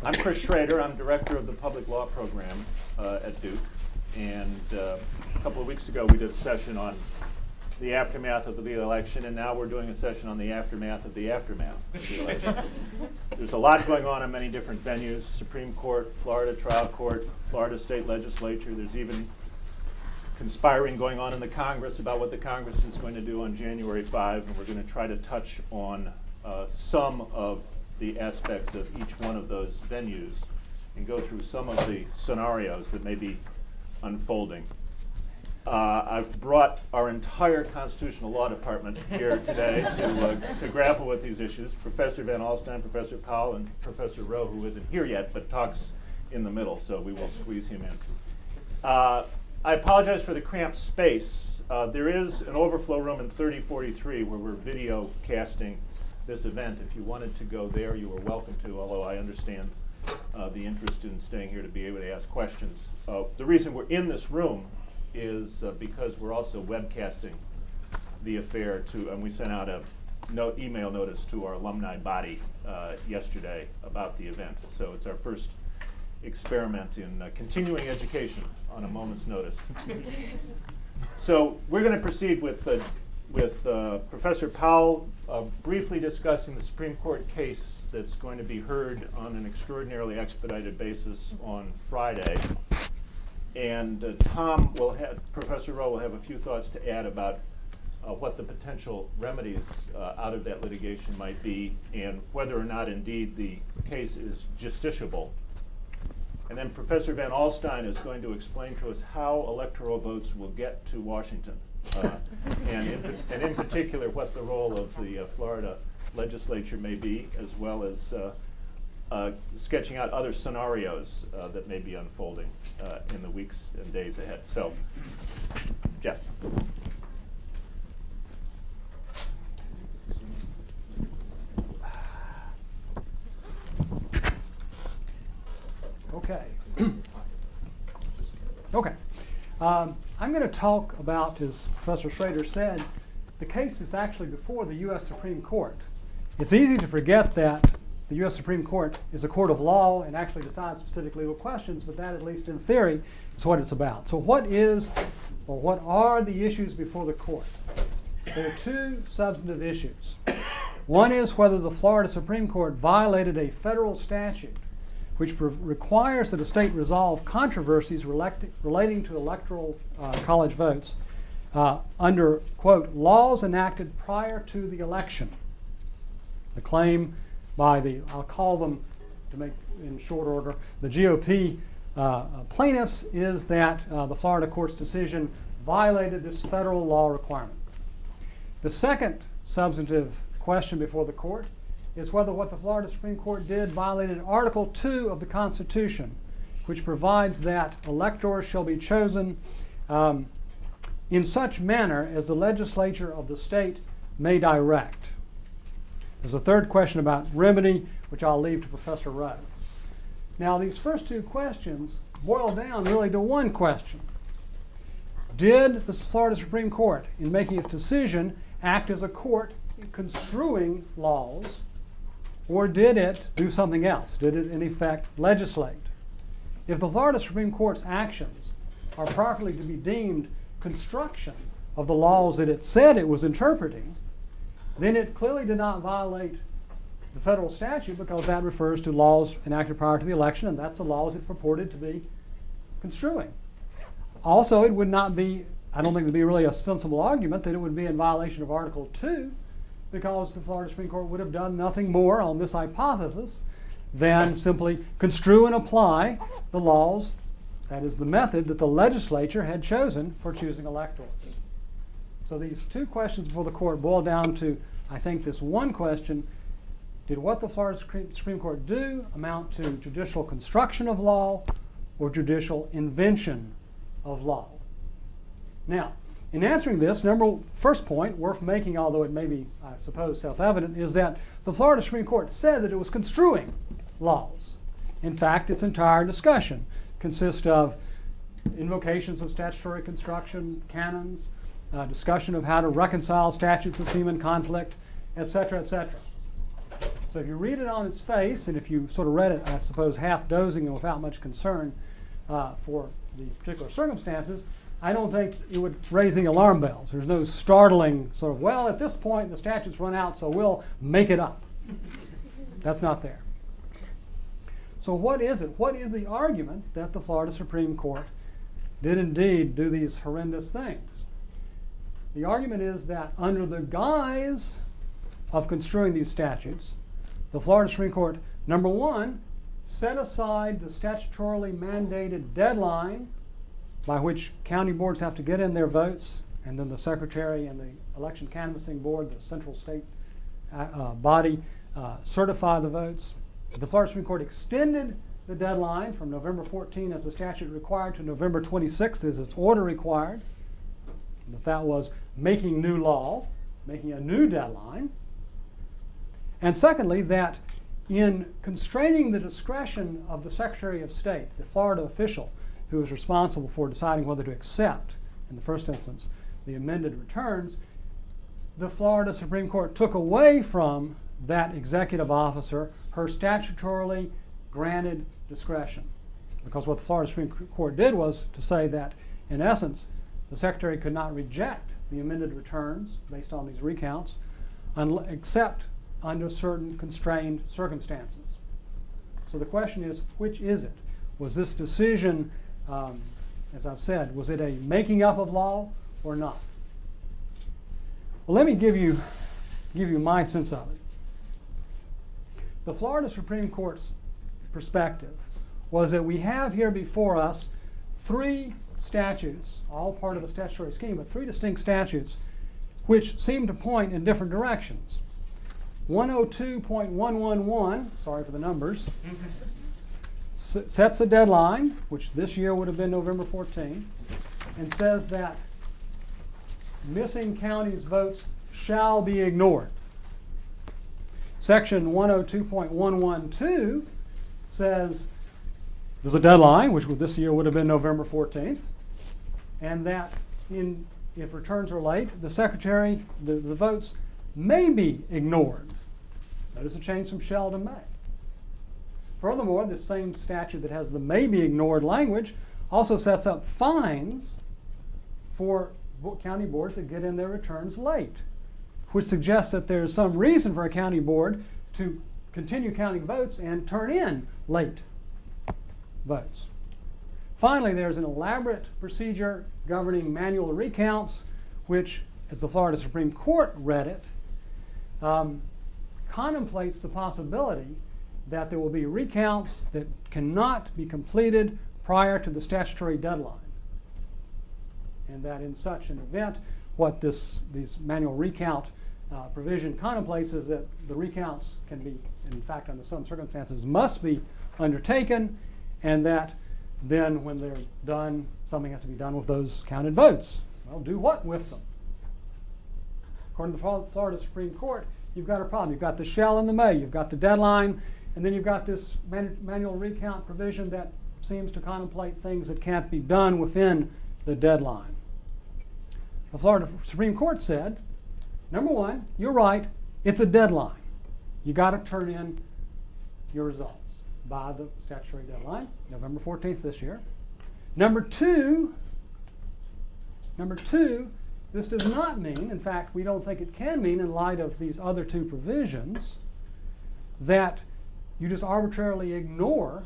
I'm Chris Schroeder. I'm director of the public law program at Duke. And a couple of weeks ago, we did a session on the aftermath of the election, and now we're doing a session on the aftermath of the aftermath of the election. There's a lot going on in many different venues: Supreme Court, Florida trial court, Florida state legislature. There's even conspiring going on in the Congress about what the Congress is going to do on January 5, and we're going to try to touch on some of the aspects of each one of those venues and go through some of the scenarios that may be unfolding. I've brought our entire constitutional law department here today to grapple with these issues. Professor Van Alstyne, Professor Powell, and Professor Rowe, who isn't here yet but talks in the middle, so we will squeeze him in. I apologize for the cramped space. There is an overflow room in 3043 where we're video casting this event. If you wanted to go there, you were welcome to, although I understand the interest in staying here to be able to ask questions. The reason we're in this room is because we're also webcasting the affair to, and we sent out a email notice to our alumni body yesterday about the event. So it's our first experiment in continuing education on a moment's notice. So we're going to proceed with Professor Powell briefly discussing the Supreme Court case that's going to be heard on an extraordinarily expedited basis on Friday. And Professor Rowe will have a few thoughts to add about what the potential remedies out of that litigation might be and whether or not indeed the case is justiciable. And then Professor Van Alstyne is going to explain to us how electoral votes will get to Washington, and in particular what the role of the Florida legislature may be, as well as sketching out other scenarios that may be unfolding in the weeks and days ahead. So, Jeff. Okay. Okay. I'm going to talk about, as Professor Schroeder said, the case is actually before the U.S. Supreme Court. It's easy to forget that the U.S. Supreme Court is a court of law and actually decides specific legal questions, but that, at least in theory, is what it's about. So what are the issues before the court? There are two substantive issues. One is whether the Florida Supreme Court violated a federal statute which requires that a state resolve controversies relating to electoral college votes under, quote, laws enacted prior to the election. The claim by I'll call them, to make in short order, the GOP plaintiffs is that the Florida court's decision violated this federal law requirement. The second substantive question before the court is whether what the Florida Supreme Court did violated Article 2 of the Constitution, which provides that electors shall be chosen in such manner as the legislature of the state may direct. There's a third question about remedy, which I'll leave to Professor Rowe. Now, these first two questions boil down really to one question. Did the Florida Supreme Court, in making its decision, act as a court construing laws, or did it do something else? Did it, in effect, legislate? If the Florida Supreme Court's actions are properly to be deemed construction of the laws that it said it was interpreting, then it clearly did not violate the federal statute, because that refers to laws enacted prior to the election, and that's the laws it purported to be construing. Also, it would not be, I don't think it would be really a sensible argument that it would be in violation of Article 2, because the Florida Supreme Court would have done nothing more on this hypothesis than simply construe and apply the laws, that is the method that the legislature had chosen for choosing electors. So these two questions before the court boil down to, I think, this one question: did what the Florida Supreme Court do amount to judicial construction of law or judicial invention of law? Now, in answering this, first point worth making, although it may be, I suppose, self-evident, is that the Florida Supreme Court said that it was construing laws. In fact, its entire discussion consists of invocations of statutory construction, canons, discussion of how to reconcile statutes that seem in conflict, etc., etc. So if you read it on its face, and if you sort of read it, I suppose, half dozing and without much concern for the particular circumstances, I don't think it would raise any alarm bells. There's no startling sort of, well, at this point the statute's run out, so we'll make it up. That's not there. So what is it? What is the argument that the Florida Supreme Court did indeed do these horrendous things? The argument is that under the guise of construing these statutes, the Florida Supreme Court, number one, set aside the statutorily mandated deadline by which county boards have to get in their votes, and then the Secretary and the Election Canvassing Board, the central state body, certify the votes. The Florida Supreme Court extended the deadline from November 14 as the statute required to November 26 as its order required. That was making new law, making a new deadline. And secondly, that in constraining the discretion of the Secretary of State, the Florida official who is responsible for deciding whether to accept, in the first instance, the amended returns, the Florida Supreme Court took away from that executive officer her statutorily granted discretion. Because what the Florida Supreme Court did was to say that, in essence, the Secretary could not reject the amended returns based on these recounts except under certain constrained circumstances. So the question is, which is it? Was this decision, as I've said, was it a making up of law or not? Well, let me give you my sense of it. The Florida Supreme Court's perspective was that we have here before us three statutes, all part of a statutory scheme, but three distinct statutes which seem to point in different directions. 102.111, sorry for the numbers, sets a deadline, which this year would have been November 14, and says that missing counties' votes shall be ignored. Section 102.112 says there's a deadline, which this year would have been November 14th, and that if returns are late, the Secretary, the votes may be ignored. Notice a change from shall to may. Furthermore, this same statute that has the may be ignored language also sets up fines for county boards that get in their returns late, which suggests that there's some reason for a county board to continue counting votes and turn in late votes. Finally, there's an elaborate procedure governing manual recounts, which, as the Florida Supreme Court read it, contemplates the possibility that there will be recounts that cannot be completed prior to the statutory deadline. And that in such an event, what this manual recount provision contemplates is that the recounts can be, in fact, under some circumstances, must be undertaken, and that then when they're done, something has to be done with those counted votes. Well, do what with them? According to the Florida Supreme Court, you've got a problem. You've got the shall and the may. You've got the deadline, and then you've got this manual recount provision that seems to contemplate things that can't be done within the deadline. The Florida Supreme Court said, number one, you're right, it's a deadline. You got to turn in your results by the statutory deadline, November 14th this year. Number two, this does not mean, in fact, we don't think it can mean in light of these other two provisions, that you just arbitrarily ignore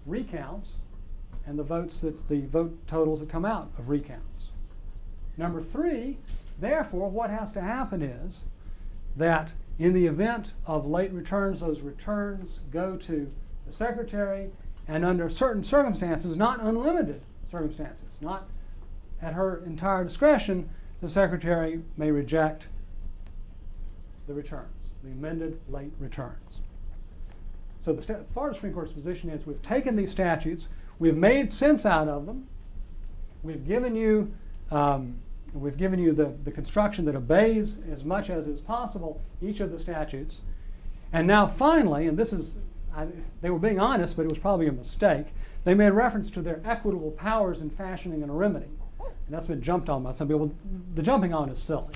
recounts and the vote totals that come out of recounts. Number three, therefore, what has to happen is that in the event of late returns, those returns go to the Secretary, and under certain circumstances, not unlimited circumstances, not at her entire discretion, the Secretary may reject the returns, the amended late returns. So the Florida Supreme Court's position is we've taken these statutes, we've made sense out of them, we've given you the construction that obeys as much as is possible each of the statutes, and now finally, and this is, they were being honest, but it was probably a mistake, they made reference to their equitable powers in fashioning and remedy. And that's been jumped on by some people. The jumping on is silly.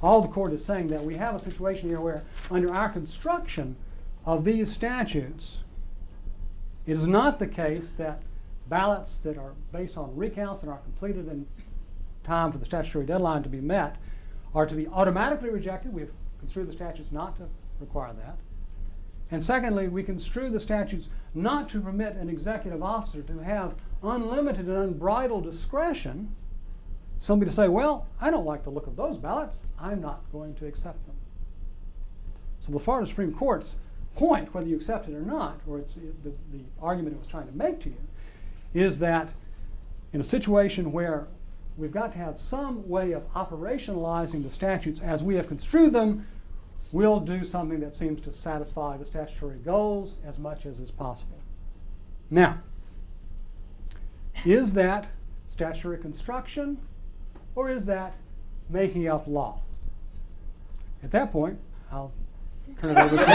all the court is saying that we have a situation here where under our construction of these statutes, it is not the case that ballots that are based on recounts and are completed in time for the statutory deadline to be met are to be automatically rejected. We have construed the statutes not to require that. And secondly, we construe the statutes not to permit an executive officer to have unlimited and unbridled discretion. Somebody to say, well, I don't like the look of those ballots, I'm not going to accept them. So the Florida Supreme Court's point, whether you accept it or not, or it's the argument it was trying to make to you, is that in a situation where we've got to have some way of operationalizing the statutes as we have construed them, we'll do something that seems to satisfy the statutory goals as much as is possible. Now, is that statutory construction or is that making up law? At that point, I'll turn it over to you.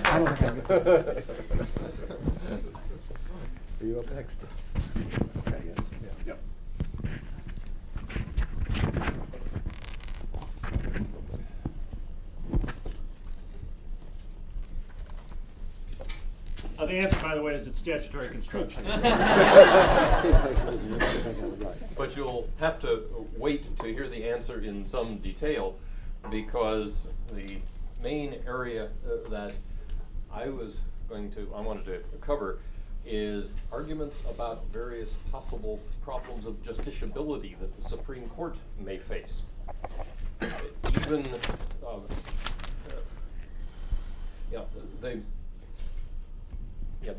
I don't think I get this. Are you up next? Okay, yes. Yep. The answer, by the way, is it's statutory construction. But you'll have to wait to hear the answer in some detail, because the main area that I wanted to cover is arguments about various possible problems of justiciability that the Supreme Court may face.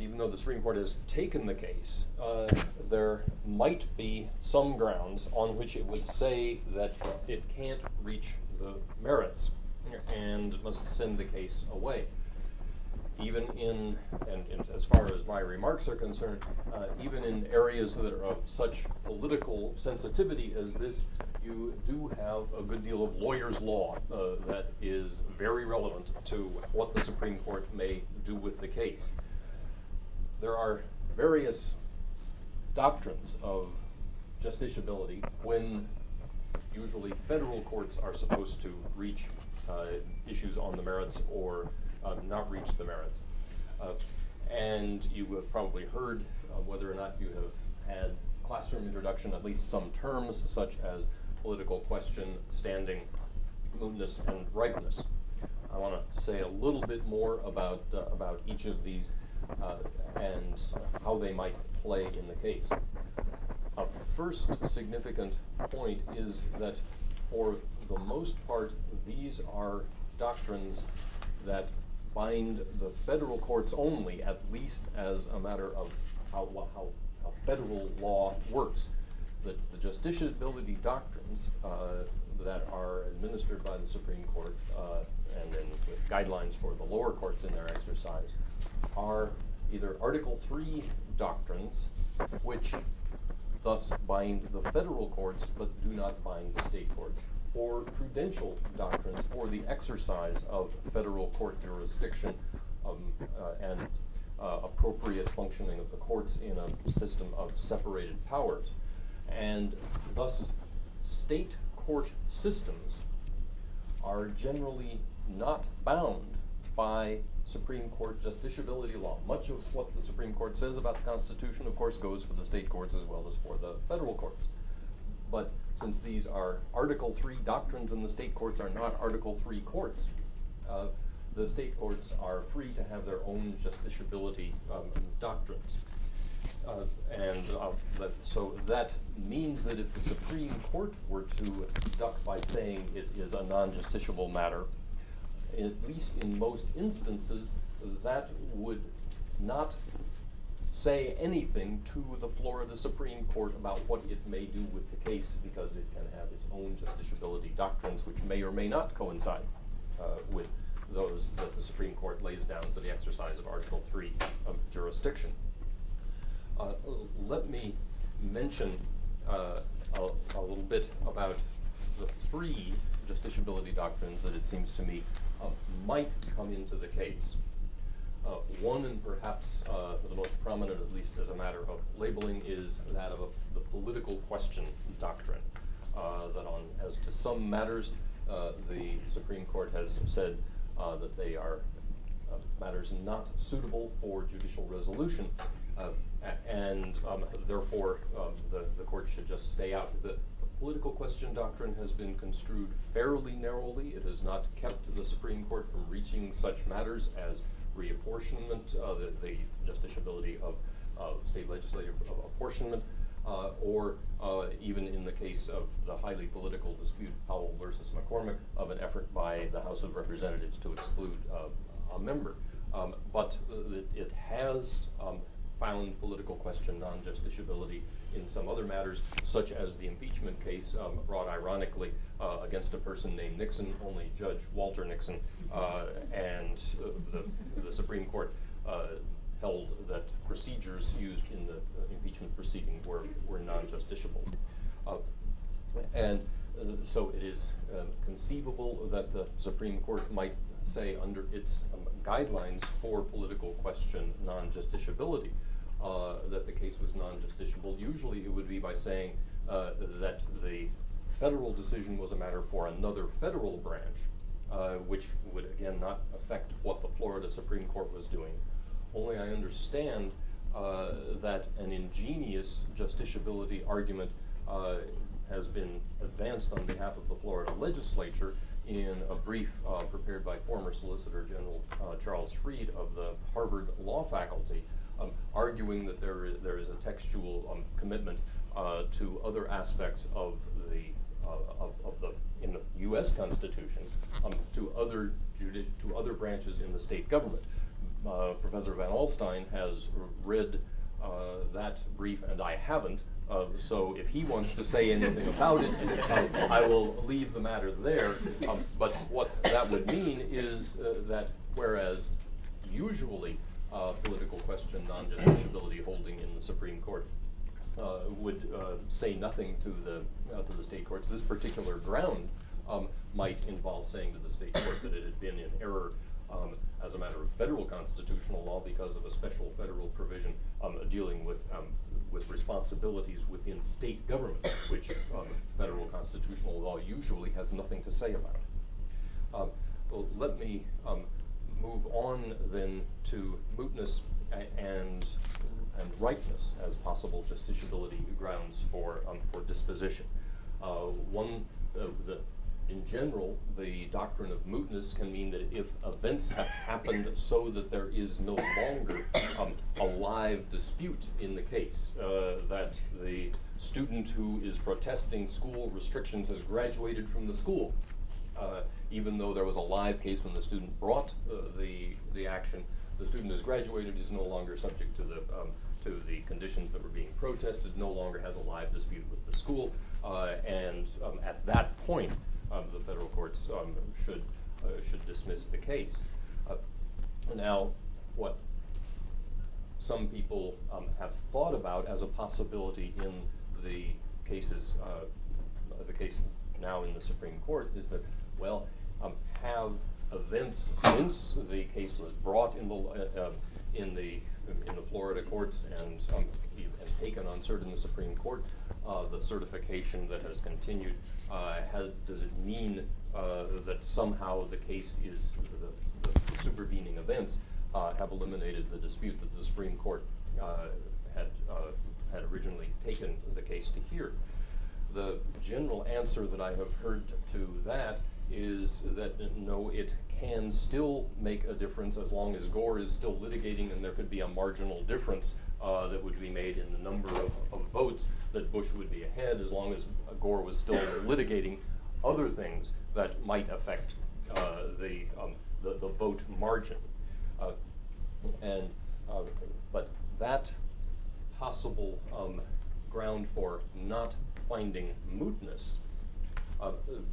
Even though the Supreme Court has taken the case, there might be some grounds on which it would say that it can't reach the merits and must send the case away. Even as far as my remarks are concerned, even in areas that are of such political sensitivity as this, you do have a good deal of lawyer's law that is very relevant to what the Supreme Court may do with the case. There are various doctrines of justiciability when usually federal courts are supposed to reach issues on the merits or not reach the merits. And you have probably heard whether or not you have had classroom introduction, at least some terms such as political question, standing, mootness, and ripeness. I want to say a little bit more about each of these and how they might play in the case. A first significant point is that for the most part, these are doctrines that bind the federal courts only, at least as a matter of how federal law works. The justiciability doctrines that are administered by the Supreme Court and then with guidelines for the lower courts in their exercise are either Article III doctrines, which thus bind the federal courts but do not bind the state courts, or prudential doctrines for the exercise of federal court jurisdiction and appropriate functioning of the courts in a system of separated powers. And thus, state court systems are generally not bound by Supreme Court justiciability law. Much of what the Supreme Court says about the Constitution, of course, goes for the state courts as well as for the federal courts. But since these are Article III doctrines and the state courts are not Article III courts, the state courts are free to have their own justiciability doctrines. So that means that if the Supreme Court were to duck by saying it is a non-justiciable matter, at least in most instances, that would not say anything to the Florida Supreme Court about what it may do with the case, because it can have its own justiciability doctrines which may or may not coincide with those that the Supreme Court lays down for the exercise of Article III jurisdiction. Let me mention a little bit about the three justiciability doctrines that it seems to me might come into the case. One, and perhaps the most prominent, at least as a matter of labeling, is that of the political question doctrine. That as to some matters, the Supreme Court has said that they are matters not suitable for judicial resolution, and therefore the court should just stay out. The political question doctrine has been construed fairly narrowly. It has not kept the Supreme Court from reaching such matters as reapportionment, the justiciability of state legislative apportionment, or even in the case of the highly political dispute, Powell versus McCormick, of an effort by the House of Representatives to exclude a member. But it has found political question non-justiciability in some other matters, such as the impeachment case brought ironically against a person named Nixon, only Judge Walter Nixon, and the Supreme Court held that procedures used in the impeachment proceeding were non-justiciable. So it is conceivable that the Supreme Court might say, under its guidelines for political question non-justiciability, that the case was non-justiciable. Usually it would be by saying that the federal decision was a matter for another federal branch, which would again not affect what the Florida Supreme Court was doing. Only I understand that an ingenious justiciability argument has been advanced on behalf of the Florida legislature in a brief prepared by former Solicitor General Charles Freed of the Harvard Law Faculty, arguing that there is a textual commitment to other aspects of the in the U.S. Constitution, to other branches in the state government. Professor Van Alstyne has read that brief, and I haven't. So if he wants to say anything about it, I will leave the matter there. But what that would mean is that whereas usually political question non-justiciability holding in the Supreme Court would say nothing to the state courts, this particular ground might involve saying to the state court that it had been in error as a matter of federal constitutional law because of a special federal provision dealing with responsibilities within state government, which federal constitutional law usually has nothing to say about. Well, let me move on then to mootness and ripeness as possible justiciability grounds for disposition. In general, the doctrine of mootness can mean that if events have happened so that there is no longer a live dispute in the case, that the student who is protesting school restrictions has graduated from the school, even though there was a live case when the student brought the action, the student has graduated, is no longer subject to the conditions that were being protested, no longer has a live dispute with the school, and at that point, the federal courts should dismiss the case. Now, what some people have thought about as a possibility in the cases, the case now in the Supreme Court, is that, well, have events since the case was brought in the Florida courts and taken on cert in the Supreme Court, the certification that has continued, does it mean that somehow the case is the supervening events have eliminated the dispute that the Supreme Court had originally taken the case to hear? The general answer that I have heard to that is that no, it can still make a difference as long as Gore is still litigating, and there could be a marginal difference that would be made in the number of votes, that Bush would be ahead as long as Gore was still litigating other things that might affect the vote margin. But that possible ground for not finding mootness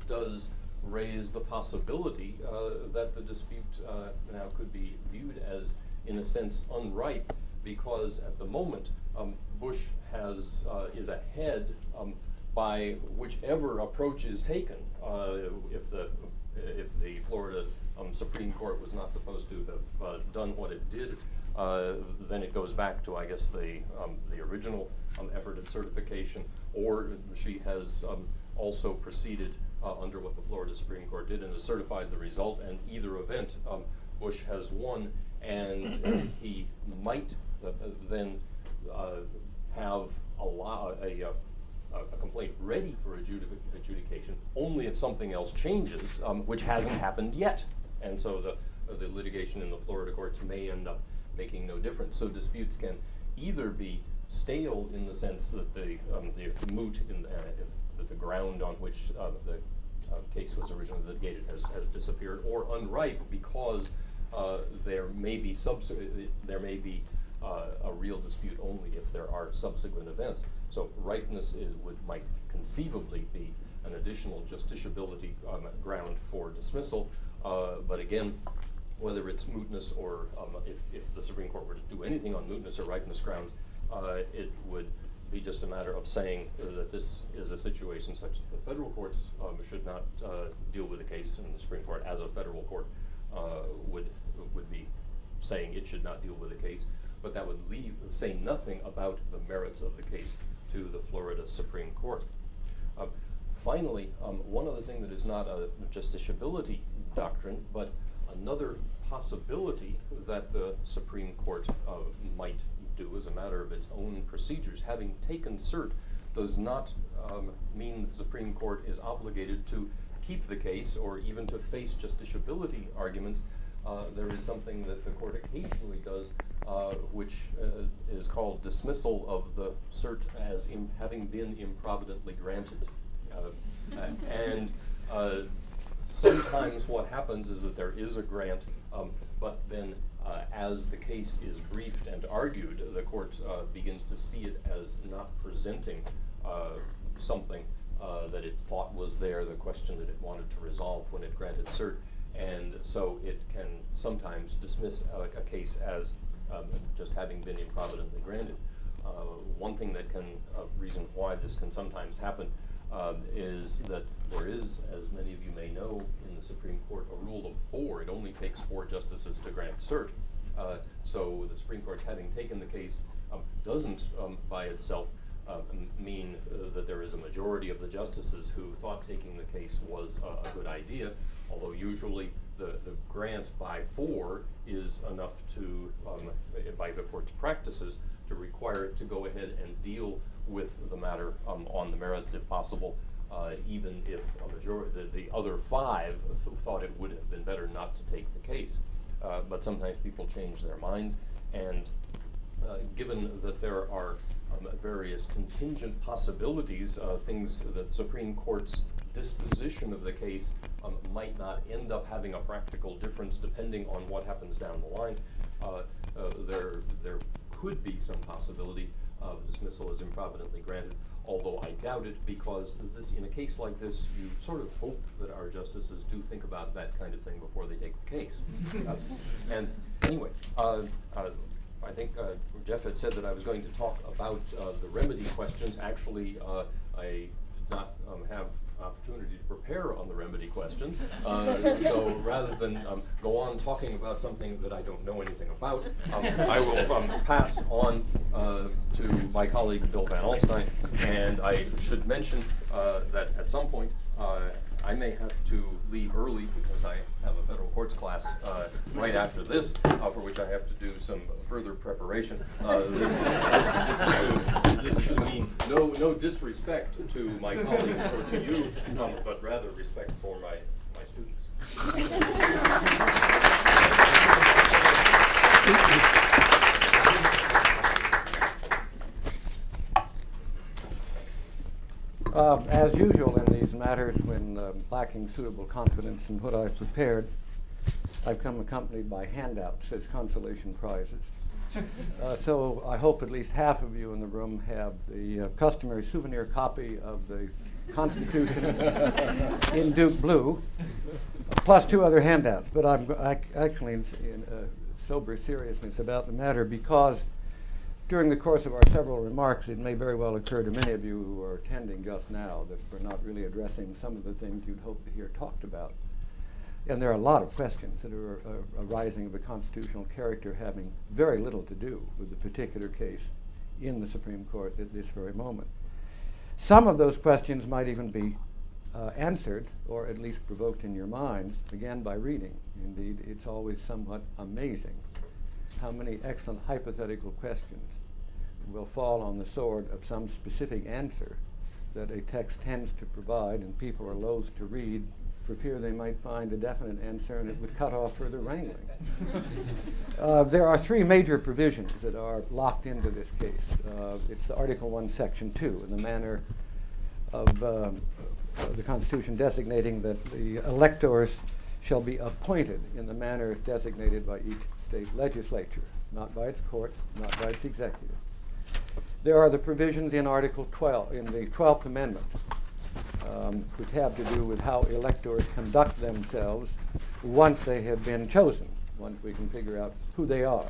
does raise the possibility that the dispute now could be viewed as, in a sense, unripe, because at the moment Bush is ahead by whichever approach is taken. If the Florida Supreme Court was not supposed to have done what it did, then it goes back to, I guess, the original effort at certification, or she has also proceeded under what the Florida Supreme Court did and has certified the result, and either event, Bush has won, and he might then have a complaint ready for adjudication only if something else changes, which hasn't happened yet. And so the litigation in the Florida courts may end up making no difference. So disputes can either be stale in the sense that the moot, that the ground on which the case was originally litigated has disappeared, or unripe because there may be a real dispute only if there are subsequent events. So ripeness might conceivably be an additional justiciability ground for dismissal, but again, whether it's mootness or if the Supreme Court were to do anything on mootness or ripeness grounds, it would be just a matter of saying that this is a situation such that the federal courts should not deal with the case, and the Supreme Court as a federal court would be saying it should not deal with the case, but that would say nothing about the merits of the case to the Florida Supreme Court. Finally, one other thing that is not a justiciability doctrine, but another possibility that the Supreme Court might do as a matter of its own procedures, having taken cert, does not mean the Supreme Court is obligated to keep the case or even to face justiciability arguments. There is something that the court occasionally does, which is called dismissal of the cert as having been improvidently granted. And sometimes what happens is that there is a grant, but then as the case is briefed and argued, the court begins to see it as not presenting something that it thought was there, the question that it wanted to resolve when it granted cert. And so it can sometimes dismiss a case as just having been improvidently granted. One thing that can, reason why this can sometimes happen is that there is, as many of you may know, in the Supreme Court, a rule of 4. It only takes 4 justices to grant cert. So the Supreme Court, having taken the case, doesn't by itself mean that there is a majority of the justices who thought taking the case was a good idea, although usually the grant by 4 is enough to, by the court's practices, to require it to go ahead and deal with the matter on the merits if possible, even if a majority, the other 5 thought it would have been better not to take the case. But sometimes people change their minds, and given that there are various contingent possibilities, things that the Supreme Court's disposition of the case might not end up having a practical difference depending on what happens down the line. There could be some possibility of dismissal as improvidently granted, although I doubt it, because in a case like this, you sort of hope that our justices do think about that kind of thing before they take the case. And anyway, I think Jeff had said that I was going to talk about the remedy questions. Actually, I did not have opportunity to prepare on the remedy questions. So rather than go on talking about something that I don't know anything about, I will pass on to my colleague Bill Van Alstyne. And I should mention that at some point I may have to leave early because I have a federal courts class right after this, for which I have to do some further preparation. This is to mean no disrespect to my colleagues or to you, but rather respect for my students. As usual in these matters, when lacking suitable confidence in what I've prepared, I've come accompanied by handouts as consolation prizes. So I hope at least half of you in the room have the customary souvenir copy of the Constitution in Duke blue, plus 2 other handouts. But I'm actually in sober seriousness about the matter, because during the course of our several remarks, it may very well occur to many of you who are attending just now that we're not really addressing some of the things you'd hope to hear talked about. And there are a lot of questions that are arising of a constitutional character having very little to do with the particular case in the Supreme Court at this very moment. Some of those questions might even be answered, or at least provoked in your minds, again by reading. Indeed, it's always somewhat amazing how many excellent hypothetical questions will fall on the sword of some specific answer that a text tends to provide, and people are loath to read for fear they might find a definite answer and it would cut off further wrangling. There are three major provisions that are locked into this case. It's Article 1, Section 2, in the manner of the Constitution designating that the electors shall be appointed in the manner designated by each state legislature, not by its court, not by its executive. There are the provisions in Article 12, in the 12th Amendment, which have to do with how electors conduct themselves once they have been chosen, once we can figure out who they are,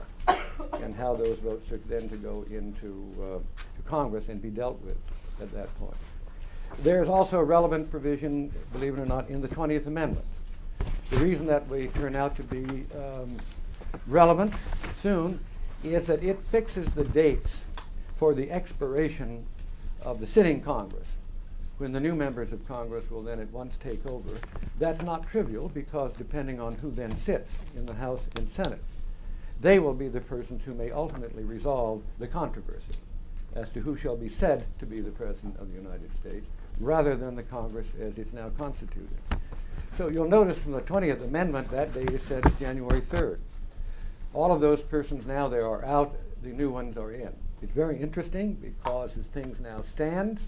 and how those votes are then to go into to Congress and be dealt with at that point. There's also a relevant provision, believe it or not, in the 20th Amendment. The reason that we turn out to be relevant soon is that it fixes the dates for the expiration of the sitting Congress, when the new members of Congress will then at once take over. That's not trivial, because depending on who then sits in the House and Senate, they will be the persons who may ultimately resolve the controversy as to who shall be said to be the President of the United States, rather than the Congress as it's now constituted. So you'll notice from the 20th Amendment that date is set as January 3rd. All of those persons now, they are out, the new ones are in. It's very interesting because as things now stand,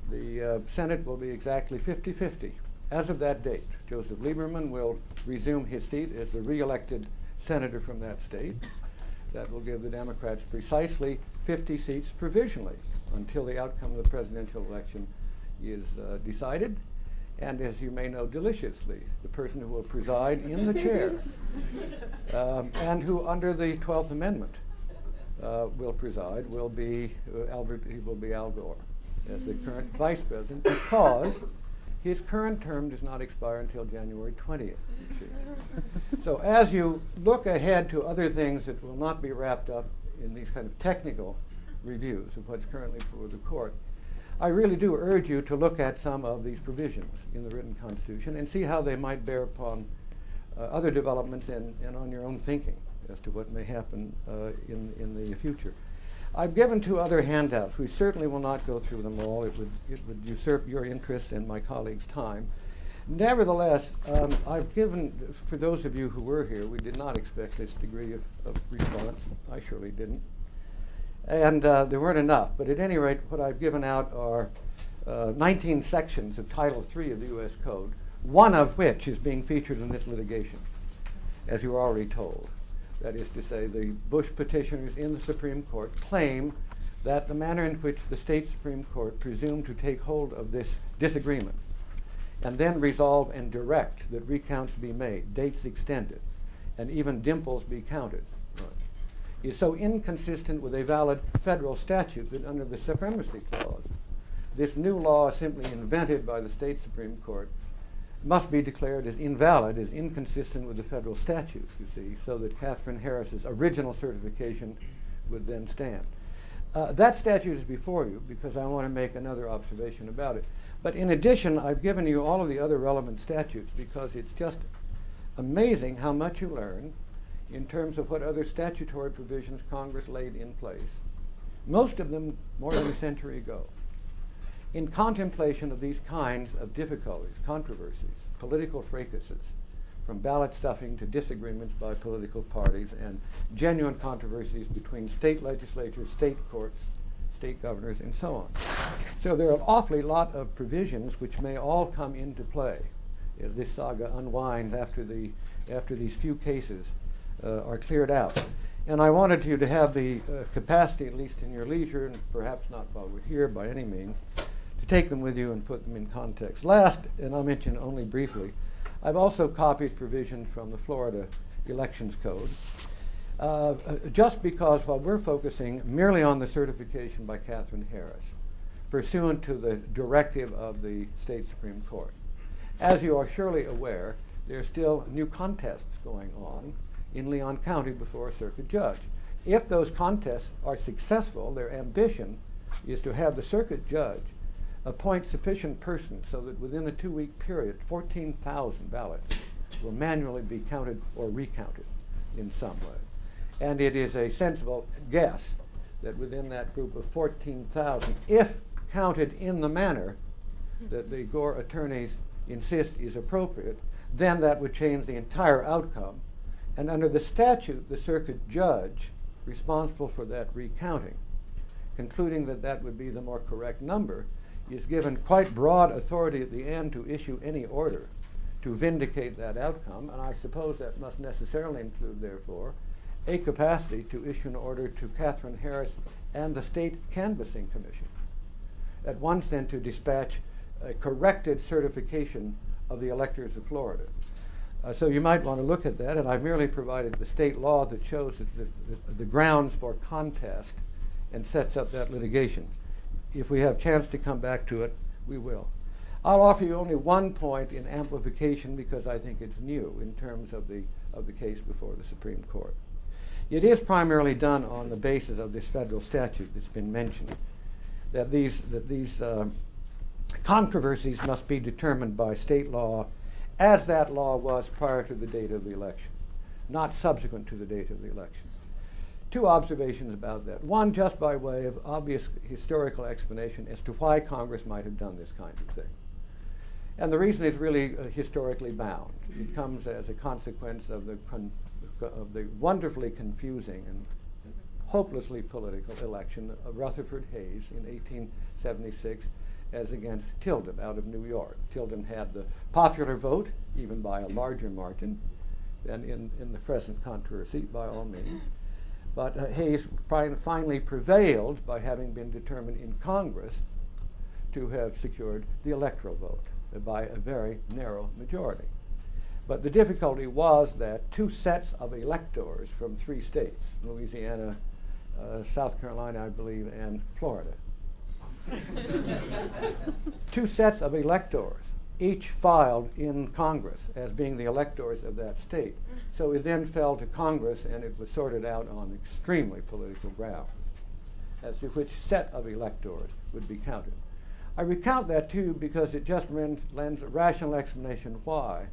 the Senate will be exactly 50-50 as of that date. Joseph Lieberman will resume his seat as the re-elected senator from that state. That will give the Democrats precisely 50 seats provisionally until the outcome of the presidential election is decided. And as you may know deliciously, the person who will preside in the chair and who under the 12th Amendment will preside will be Al Gore as the current vice president, because his current term does not expire until January 20th. You see. So as you look ahead to other things that will not be wrapped up in these kind of technical reviews of what's currently before the court, I really do urge you to look at some of these provisions in the written Constitution and see how they might bear upon other developments and on your own thinking as to what may happen in the future. I've given two other handouts. We certainly will not go through them all. It would usurp your interest and my colleagues' time. Nevertheless, I've given, for those of you who were here, we did not expect this degree of response. I surely didn't. And there weren't enough. But at any rate, what I've given out are 19 sections of Title III of the U.S. Code, one of which is being featured in this litigation, as you were already told. That is to say, the Bush petitioners in the Supreme Court claim that the manner in which the state Supreme Court presumed to take hold of this disagreement and then resolve and direct that recounts be made, dates extended, and even dimples be counted, is so inconsistent with a valid federal statute that under the Supremacy Clause, this new law simply invented by the state Supreme Court must be declared as invalid, as inconsistent with the federal statutes, you see, so that Katherine Harris's original certification would then stand. That statute is before you because I want to make another observation about it. But in addition, I've given you all of the other relevant statutes because it's just amazing how much you learn in terms of what other statutory provisions Congress laid in place, most of them more than a century ago, in contemplation of these kinds of difficulties, controversies, political fracases, from ballot stuffing to disagreements by political parties and genuine controversies between state legislatures, state courts, state governors, and so on. So there are an awfully lot of provisions which may all come into play as this saga unwinds after these few cases are cleared out. And I wanted you to have the capacity, at least in your leisure, and perhaps not while we're here by any means, to take them with you and put them in context. Last, and I'll mention only briefly, I've also copied provision from the Florida Elections Code, just because while we're focusing merely on the certification by Katherine Harris, pursuant to the directive of the state Supreme Court, as you are surely aware, there's still new contests going on in Leon County before a circuit judge. If those contests are successful, their ambition is to have the circuit judge appoint sufficient persons so that within a 2-week period, 14,000 ballots will manually be counted or recounted in some way. And it is a sensible guess that within that group of 14,000, if counted in the manner that the Gore attorneys insist is appropriate, then that would change the entire outcome. And under the statute, the circuit judge responsible for that recounting, concluding that that would be the more correct number, is given quite broad authority at the end to issue any order to vindicate that outcome. And I suppose that must necessarily include, therefore, a capacity to issue an order to Catherine Harris and the State Canvassing Commission, at once then to dispatch a corrected certification of the electors of Florida. So you might want to look at that, and I've merely provided the state law that shows the grounds for contest and sets up that litigation. If we have a chance to come back to it, we will. I'll offer you only one point in amplification because I think it's new in terms of the case before the Supreme Court. It is primarily done on the basis of this federal statute that's been mentioned, that these controversies must be determined by state law as that law was prior to the date of the election, not subsequent to the date of the election. Two observations about that. One, just by way of obvious historical explanation as to why Congress might have done this kind of thing. And the reason is really historically bound. It comes as a consequence of the wonderfully confusing and hopelessly political election of Rutherford Hayes in 1876 as against Tilden out of New York. Tilden had the popular vote, even by a larger margin than in the present controversy, by all means. But Hayes finally prevailed by having been determined in Congress to have secured the electoral vote by a very narrow majority. But the difficulty was that two sets of electors from 3 states, Louisiana, South Carolina, I believe, and Florida, two sets of electors, each filed in Congress as being the electors of that state. So it then fell to Congress, and it was sorted out on extremely political grounds as to which set of electors would be counted. I recount that too because it just lends a rational explanation why,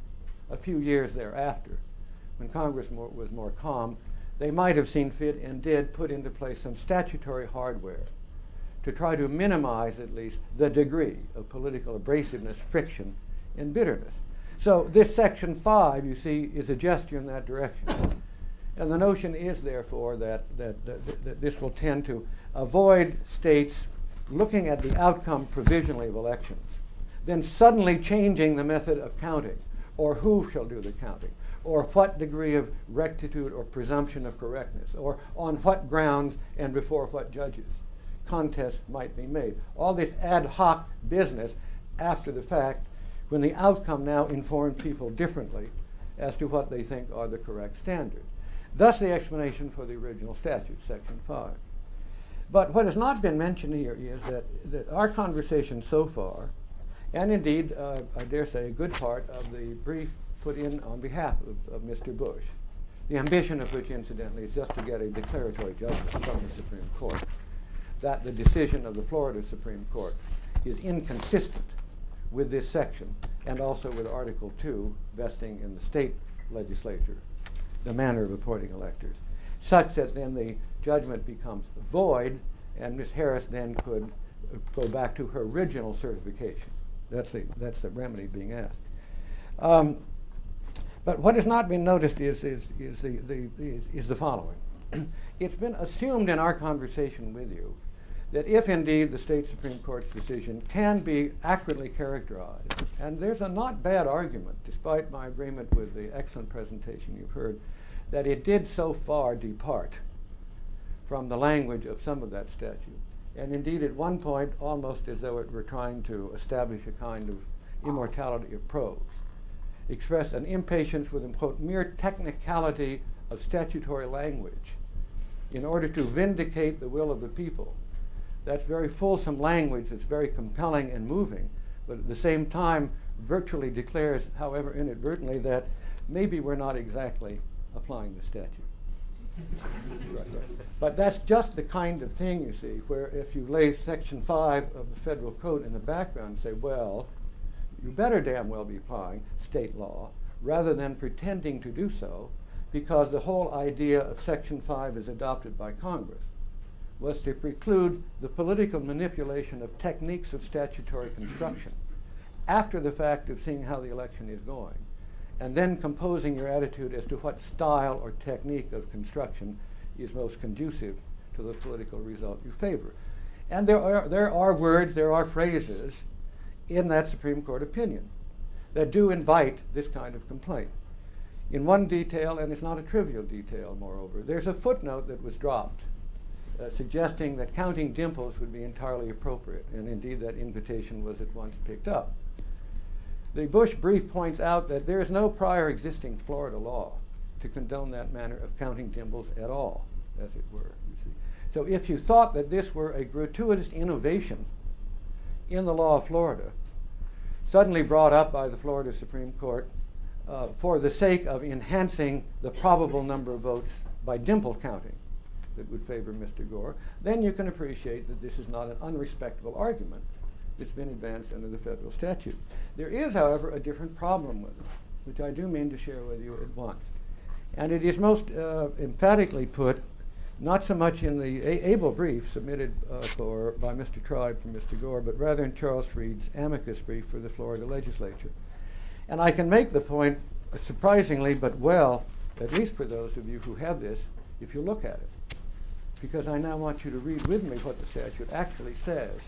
a few years thereafter, when Congress was more calm, they might have seen fit and did put into place some statutory hardware to try to minimize at least the degree of political abrasiveness, friction, and bitterness. So this Section 5, you see, is a gesture in that direction. And the notion is, therefore, that this will tend to avoid states looking at the outcome provisionally of elections, then suddenly changing the method of counting, or who shall do the counting, or what degree of rectitude or presumption of correctness, or on what grounds and before what judges contests might be made. All this ad hoc business after the fact, when the outcome now informs people differently as to what they think are the correct standards. Thus the explanation for the original statute, Section 5. But what has not been mentioned here is that our conversation so far, and indeed, I dare say, a good part of the brief put in on behalf of Mr. Bush, the ambition of which, incidentally, is just to get a declaratory judgment from the Supreme Court, that the decision of the Florida Supreme Court is inconsistent with this section and also with Article 2 vesting in the state legislature the manner of appointing electors, such that then the judgment becomes void and Ms. Harris then could go back to her original certification. That's the remedy being asked. But what has not been noticed is the following. It's been assumed in our conversation with you that if indeed the state Supreme Court's decision can be accurately characterized, and there's a not bad argument, despite my agreement with the excellent presentation you've heard, that it did so far depart from the language of some of that statute. And indeed at one point, almost as though it were trying to establish a kind of immortality of prose, expressed an impatience with, quote, mere technicality of statutory language in order to vindicate the will of the people. That's very fulsome language that's very compelling and moving, but at the same time virtually declares, however inadvertently, that maybe we're not exactly applying the statute. Right. But that's just the kind of thing, you see, where if you lay Section 5 of the federal code in the background and say, well, you better damn well be applying state law, rather than pretending to do so, because the whole idea of Section 5 as adopted by Congress was to preclude the political manipulation of techniques of statutory construction after the fact of seeing how the election is going, and then composing your attitude as to what style or technique of construction is most conducive to the political result you favor. And there are words, there are phrases in that Supreme Court opinion that do invite this kind of complaint. In one detail, and it's not a trivial detail, moreover, there's a footnote that was dropped suggesting that counting dimples would be entirely appropriate, and indeed that invitation was at once picked up. The Bush brief points out that there is no prior existing Florida law to condone that manner of counting dimples at all, as it were. You see. So if you thought that this were a gratuitous innovation in the law of Florida, suddenly brought up by the Florida Supreme Court for the sake of enhancing the probable number of votes by dimple counting that would favor Mr. Gore, then you can appreciate that this is not an unrespectable argument that's been advanced under the federal statute. There is, however, a different problem with it, which I do mean to share with you at once. And it is most emphatically put, not so much in the able brief submitted by Mr. Tribe for Mr. Gore, but rather in Charles Freed's amicus brief for the Florida legislature. And I can make the point surprisingly, but well, at least for those of you who have this, if you look at it. Because I now want you to read with me what the statute actually says,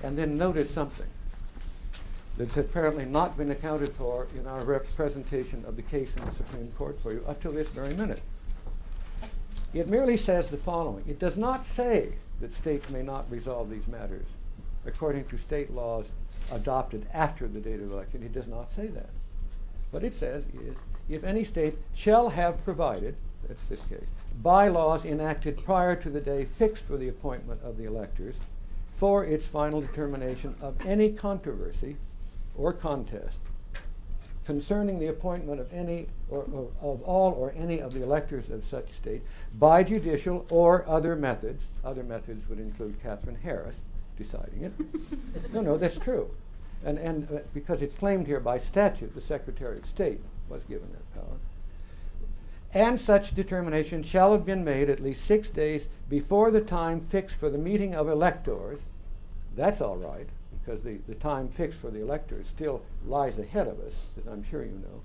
and then notice something that's apparently not been accounted for in our presentation of the case in the Supreme Court for you up to this very minute. It merely says the following. It does not say that states may not resolve these matters according to state laws adopted after the date of election. It does not say that. What it says is, if any state shall have provided, that's this case, bylaws enacted prior to the day fixed for the appointment of the electors for its final determination of any controversy or contest concerning the appointment of any or of all or any of the electors of such state by judicial or other methods. Other methods would include Catherine Harris deciding it. No, that's true. And because it's claimed here by statute, the Secretary of State was given that power. And such determination shall have been made at least 6 days before the time fixed for the meeting of electors. That's all right, because the time fixed for the electors still lies ahead of us, as I'm sure you know.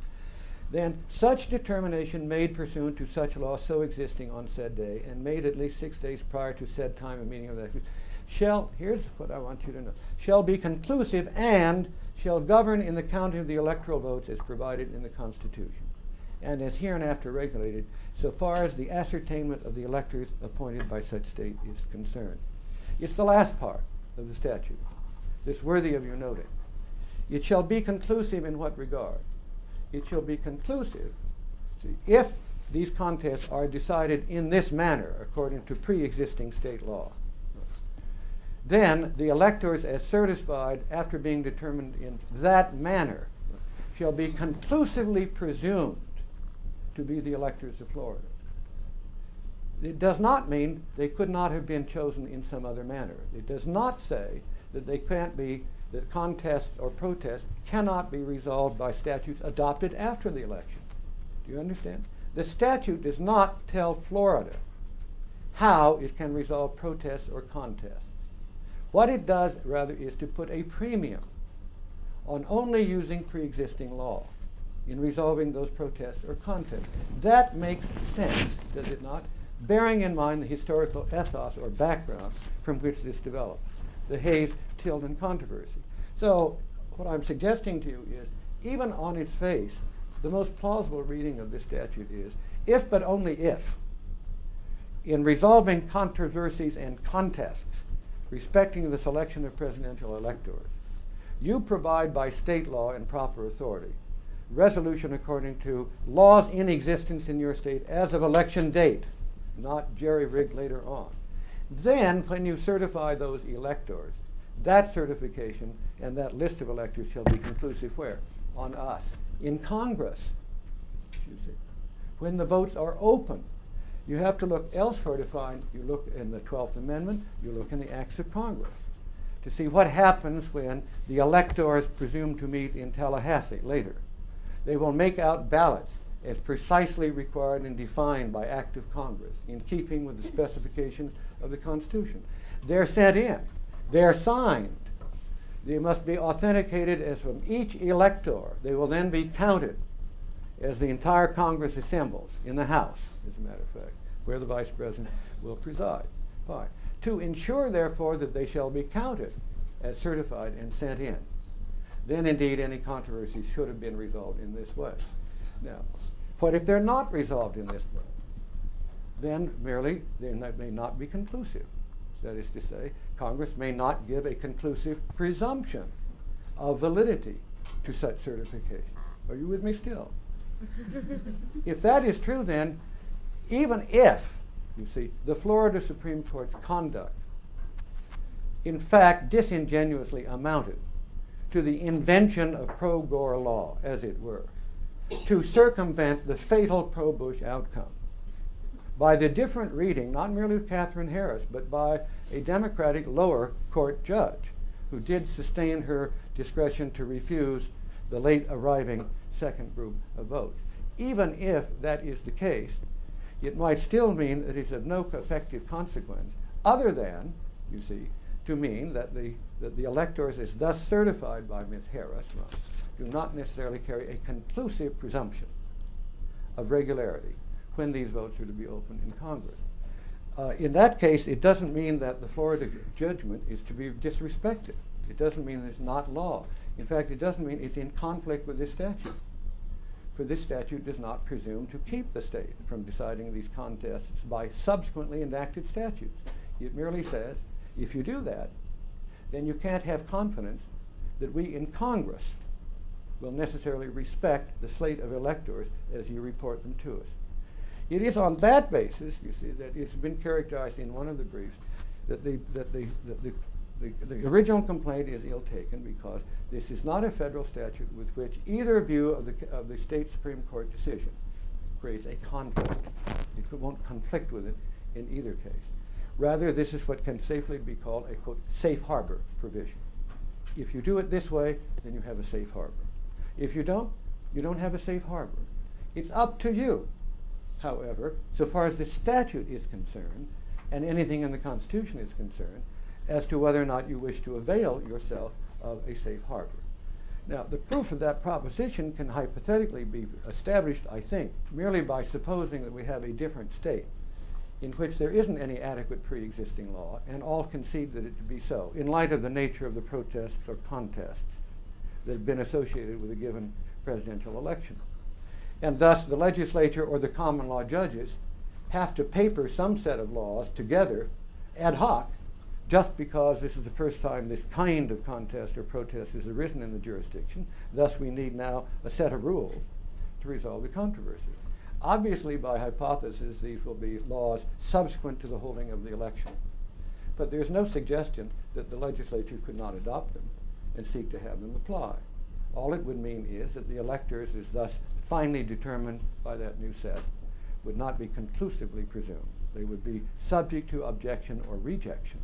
Then such determination made pursuant to such law so existing on said day, and made at least 6 days prior to said time of meeting of electors, shall, here's what I want you to know, shall be conclusive and shall govern in the counting of the electoral votes as provided in the Constitution, and as hereinafter regulated, so far as the ascertainment of the electors appointed by such state is concerned. It's the last part of the statute that's worthy of your noting. It shall be conclusive in what regard? It shall be conclusive if these contests are decided in this manner according to pre-existing state law. Then the electors as certified after being determined in that manner shall be conclusively presumed to be the electors of Florida. It does not mean they could not have been chosen in some other manner. It does not say that they can't be, that contests or protests cannot be resolved by statutes adopted after the election. Do you understand? The statute does not tell Florida how it can resolve protests or contests. What it does, rather, is to put a premium on only using pre-existing law in resolving those protests or contests. That makes sense, does it not? Bearing in mind the historical ethos or background from which this developed, the Hayes-Tilden controversy. So what I'm suggesting to you is, even on its face, the most plausible reading of this statute is, if but only if, in resolving controversies and contests respecting the selection of presidential electors, you provide by state law and proper authority resolution according to laws in existence in your state as of election date, not jerry-rigged later on. Then, when you certify those electors, that certification and that list of electors shall be conclusive where? On us. In Congress, you see. When the votes are open, you have to look elsewhere to find, you look in the 12th Amendment, you look in the Acts of Congress to see what happens when the electors presume to meet in Tallahassee later. They will make out ballots as precisely required and defined by Act of Congress in keeping with the specifications of the Constitution. They're sent in. They're signed. They must be authenticated as from each elector. They will then be counted as the entire Congress assembles in the House, as a matter of fact, where the Vice President will preside. Fine. To ensure, therefore, that they shall be counted as certified and sent in. Then, indeed, any controversies should have been resolved in this way. Now, what if they're not resolved in this way? Then merely they may not be conclusive. That is to say, Congress may not give a conclusive presumption of validity to such certification. Are you with me still? If that is true, then, even if, you see, the Florida Supreme Court's conduct, in fact, disingenuously amounted to the invention of pro-Gore law, as it were, to circumvent the fatal pro-Bush outcome by the different reading, not merely of Katherine Harris, but by a Democratic lower court judge who did sustain her discretion to refuse the late arriving second group of votes. Even if that is the case, it might still mean that it's of no effective consequence other than, you see, to mean that the electors as thus certified by Ms. Harris do not necessarily carry a conclusive presumption of regularity when these votes are to be opened in Congress. In that case, it doesn't mean that the Florida judgment is to be disrespected. It doesn't mean it's not law. In fact, it doesn't mean it's in conflict with this statute. For this statute does not presume to keep the state from deciding these contests by subsequently enacted statutes. It merely says, if you do that, then you can't have confidence that we in Congress will necessarily respect the slate of electors as you report them to us. It is on that basis, you see, that it's been characterized in one of the briefs that the original complaint is ill-taken because this is not a federal statute with which either view of the state Supreme Court decision creates a conflict. It won't conflict with it in either case. Rather, this is what can safely be called a, quote, safe harbor provision. If you do it this way, then you have a safe harbor. If you don't have a safe harbor. It's up to you, however, so far as the statute is concerned, and anything in the Constitution is concerned, as to whether or not you wish to avail yourself of a safe harbor. Now, the proof of that proposition can hypothetically be established, I think, merely by supposing that we have a different state in which there isn't any adequate pre-existing law, and all concede that it to be so, in light of the nature of the protests or contests that have been associated with a given presidential election. And thus, the legislature or the common law judges have to paper some set of laws together ad hoc just because this is the first time this kind of contest or protest has arisen in the jurisdiction. Thus, we need now a set of rules to resolve the controversy. Obviously, by hypothesis, these will be laws subsequent to the holding of the election. But there's no suggestion that the legislature could not adopt them and seek to have them apply. All it would mean is that the electors, as thus finally determined by that new set, would not be conclusively presumed. They would be subject to objection or rejection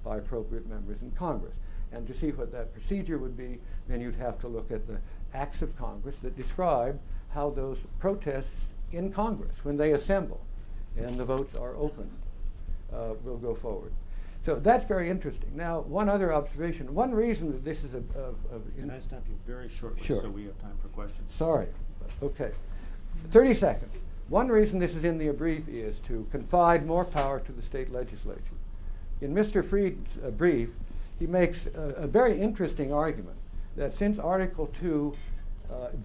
by appropriate members in Congress. And to see what that procedure would be, then you'd have to look at the acts of Congress that describe how those protests in Congress, when they assemble and the votes are open, will go forward. So that's very interesting. Now, one other observation. One reason that this is Can I stop you very shortly Sure. so we have time for questions? Sorry. Okay. 30 seconds. One reason this is in the brief is to confide more power to the state legislature. In Mr. Freed's brief, he makes a very interesting argument that since Article 2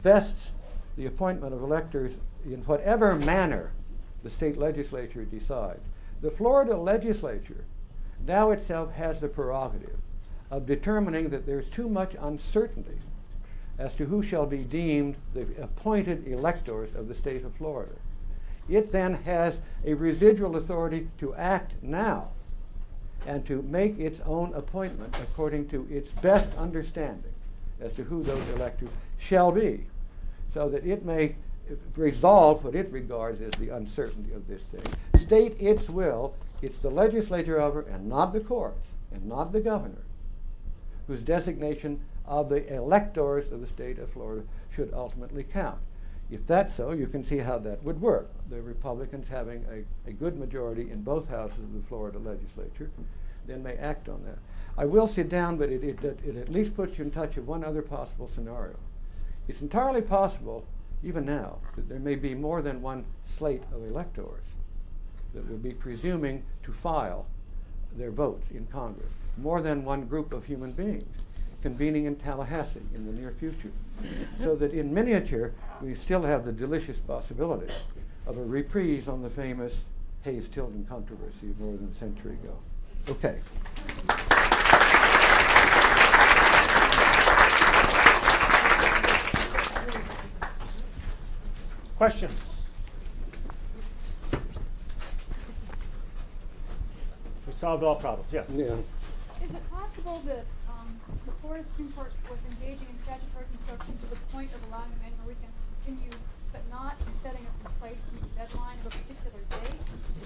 vests the appointment of electors in whatever manner the state legislature decides, the Florida legislature now itself has the prerogative of determining that there's too much uncertainty as to who shall be deemed the appointed electors of the state of Florida. It then has a residual authority to act now and to make its own appointment according to its best understanding as to who those electors shall be, so that it may resolve what it regards as the uncertainty of this thing, state its will. It's the legislature of her, and not the courts, and not the governor, whose designation of the electors of the state of Florida should ultimately count. If that's so, you can see how that would work. The Republicans having a good majority in both houses of the Florida legislature then may act on that. I will sit down, but it at least puts you in touch with one other possible scenario. It's entirely possible, even now, that there may be more than one slate of electors that would be presuming to file their votes in Congress, more than one group of human beings convening in Tallahassee in the near future, so that in miniature we still have the delicious possibility of a reprise on the famous Hayes-Tilden controversy more than a century ago. Okay. Questions? We solved all problems, yes. Yeah. Is it possible that the Florida Supreme Court was engaging in statutory construction to the point of allowing the manual recounts to continue, but not in setting a precise deadline of a particular date,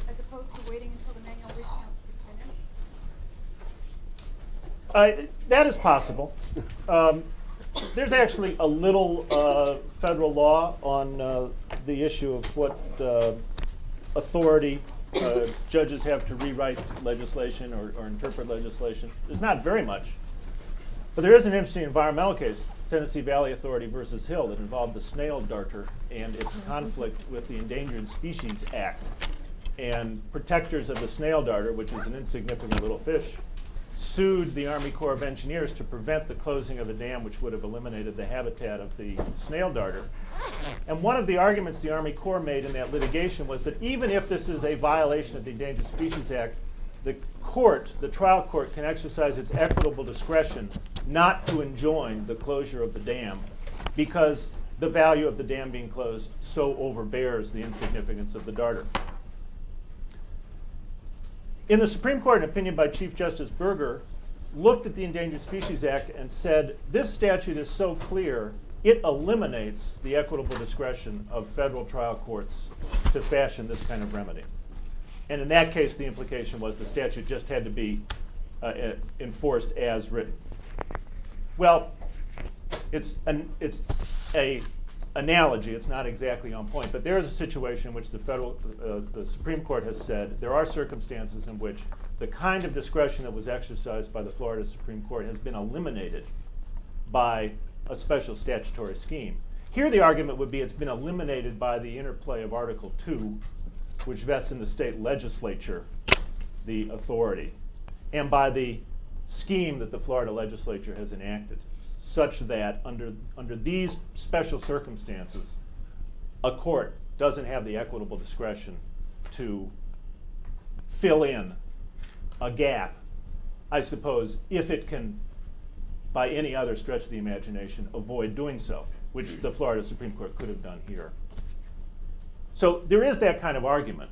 as opposed to waiting until the manual recounts were finished? That is possible. There's actually a little federal law on the issue of what authority judges have to rewrite legislation or interpret legislation. There's not very much. But there is an interesting environmental case, Tennessee Valley Authority versus Hill, that involved the snail darter and its conflict with the Endangered Species Act. And protectors of the snail darter, which is an insignificant little fish, sued the Army Corps of Engineers to prevent the closing of a dam which would have eliminated the habitat of the snail darter. And one of the arguments the Army Corps made in that litigation was that even if this is a violation of the Endangered Species Act, the trial court, can exercise its equitable discretion not to enjoin the closure of the dam because the value of the dam being closed so overbears the insignificance of the darter. In the Supreme Court, an opinion by Chief Justice Berger looked at the Endangered Species Act and said, this statute is so clear, it eliminates the equitable discretion of federal trial courts to fashion this kind of remedy. And in that case, the implication was the statute just had to be enforced as written. Well, it's a analogy. It's not exactly on point, but there is a situation in which the Supreme Court has said there are circumstances in which the kind of discretion that was exercised by the Florida Supreme Court has been eliminated by a special statutory scheme. Here the argument would be it's been eliminated by the interplay of Article 2, which vests in the state legislature the authority, and by the scheme that the Florida legislature has enacted, such that under these special circumstances, a court doesn't have the equitable discretion to fill in a gap, I suppose, if it can, by any other stretch of the imagination, avoid doing so, which the Florida Supreme Court could have done here. So there is that kind of argument,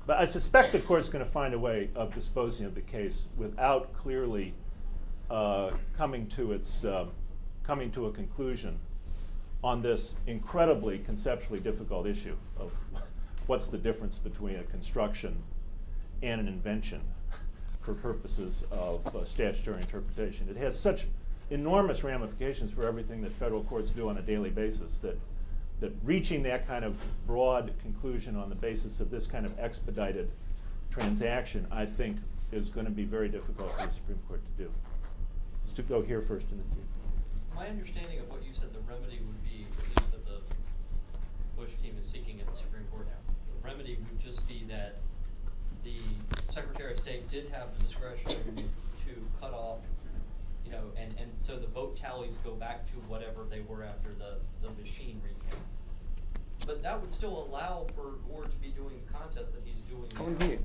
but I suspect the court's going to find a way of disposing of the case without clearly coming to a conclusion on this incredibly conceptually difficult issue of what's the difference between a construction and an invention for purposes of statutory interpretation. It has such enormous ramifications for everything that federal courts do on a daily basis that reaching that kind of broad conclusion on the basis of this kind of expedited transaction, I think, is going to be very difficult for the Supreme Court to do. Let's go here first in the queue. My understanding of what you said the remedy would be, at least that the Bush team is seeking at the Supreme Court now, the remedy would just be that the Secretary of State did have the discretion to cut off, and so the vote tallies go back to whatever they were after the machine recount. But that would still allow for Gore to be doing the contest that he's doing now. Oh, indeed.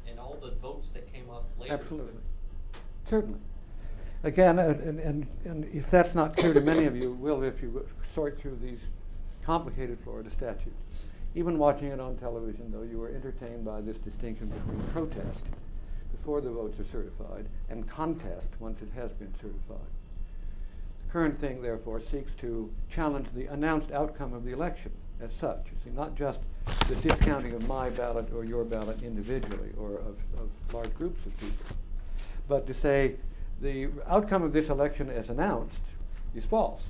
And all the votes that came up later. Absolutely. Certainly. Again, and if that's not clear to many of you, will if you sort through these complicated Florida statutes. Even watching it on television, though, you were entertained by this distinction between protest, before the votes are certified, and contest once it has been certified. The current thing, therefore, seeks to challenge the announced outcome of the election as such. You see, not just the discounting of my ballot or your ballot individually or of large groups of people, but to say the outcome of this election as announced is false.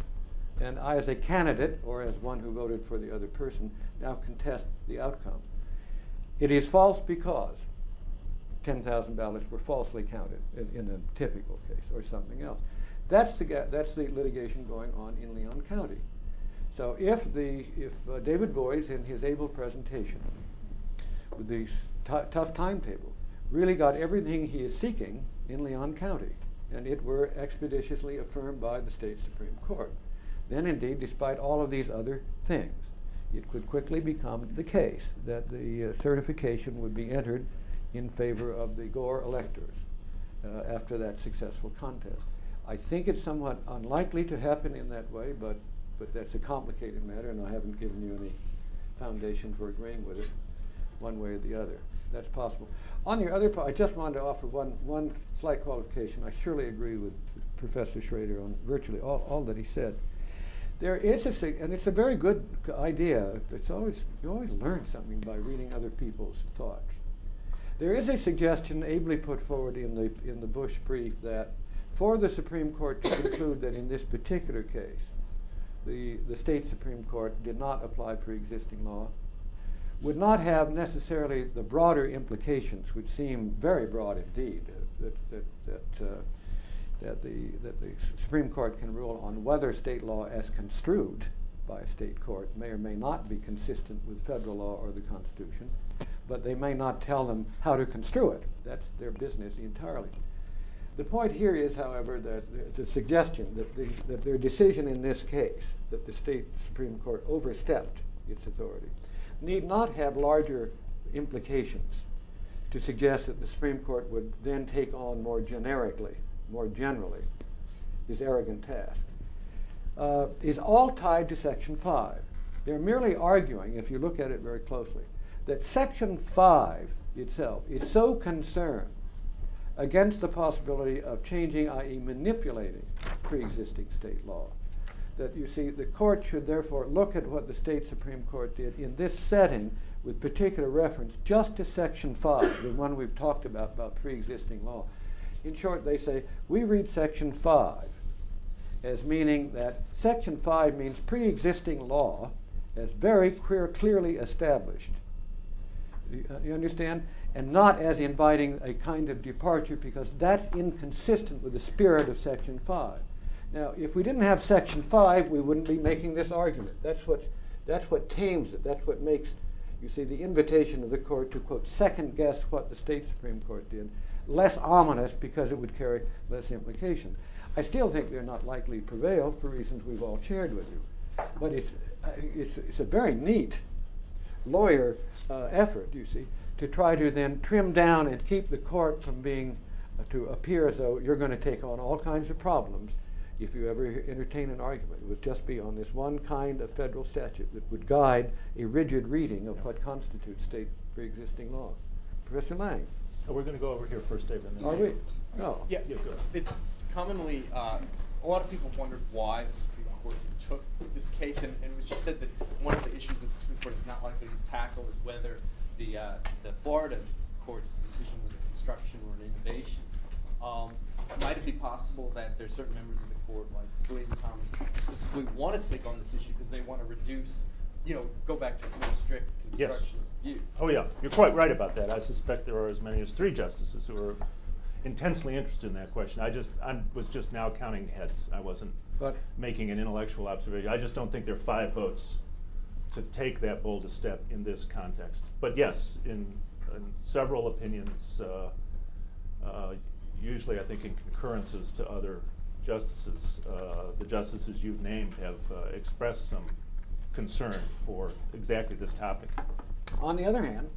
And I, as a candidate or as one who voted for the other person, now contest the outcome. It is false because 10,000 ballots were falsely counted in a typical case or something else. That's the litigation going on in Leon County. So if David Boies, in his able presentation with the tough timetable, really got everything he is seeking in Leon County, and it were expeditiously affirmed by the state Supreme Court, then indeed, despite all of these other things, it could quickly become the case that the certification would be entered in favor of the Gore electors after that successful contest. I think it's somewhat unlikely to happen in that way, but that's a complicated matter, and I haven't given you any foundation for agreeing with it one way or the other. That's possible. On your other part, I just wanted to offer one slight qualification. I surely agree with Professor Schroeder on virtually all that he said. There is and it's a very good idea. You always learn something by reading other people's thoughts. There is a suggestion ably put forward in the Bush brief that for the Supreme Court to conclude that in this particular case, the state Supreme Court did not apply pre-existing law, would not have necessarily the broader implications, which seem very broad indeed, that the Supreme Court can rule on whether state law as construed by a state court may or may not be consistent with federal law or the Constitution, but they may not tell them how to construe it. That's their business entirely. The point here is, however, that the suggestion that their decision in this case, that the state Supreme Court overstepped its authority, need not have larger implications to suggest that the Supreme Court would then take on more generally, his arrogant task, is all tied to Section 5. They're merely arguing, if you look at it very closely, that Section 5 itself is so concerned against the possibility of changing, i.e. manipulating pre-existing state law, that you see the court should therefore look at what the state Supreme Court did in this setting with particular reference just to Section 5, the one we've talked about pre-existing law. In short, they say, we read Section 5 as meaning that Section 5 means pre-existing law as very clearly established. You understand? And not as inviting a kind of departure, because that's inconsistent with the spirit of Section 5. Now, if we didn't have Section 5, we wouldn't be making this argument. That's what tames it. That's what makes, you see, the invitation of the court to, quote, second guess what the state Supreme Court did less ominous because it would carry less implication. I still think they're not likely to prevail for reasons we've all shared with you. But it's a very neat lawyer effort, you see, to try to then trim down and keep the court from being, to appear as though you're going to take on all kinds of problems if you ever entertain an argument. It would just be on this one kind of federal statute that would guide a rigid reading of what constitutes state pre-existing law. Professor Lang. Oh, we're going to go over here first, David. Are we? No. Yeah, Yeah, go ahead. it's commonly, a lot of people wondered why the Supreme Court took this case, and it was just said that one of the issues that the Supreme Court is not likely to tackle is whether the Florida court's decision was a construction or an innovation. Might it be possible that there are certain members of the court, like Scalia and Thomas, specifically want to take on this issue because they want to reduce, go back to a more strict constructionist view? Oh yeah, you're quite right about that. I suspect there are as many as 3 justices who are intensely interested in that question. I was just now counting heads. I wasn't making an intellectual observation. I just don't think there are 5 votes to take that bold a step in this context. But yes, in several opinions, usually I think in concurrences to other justices, the justices you've named have expressed some concern for exactly this topic. On the other hand,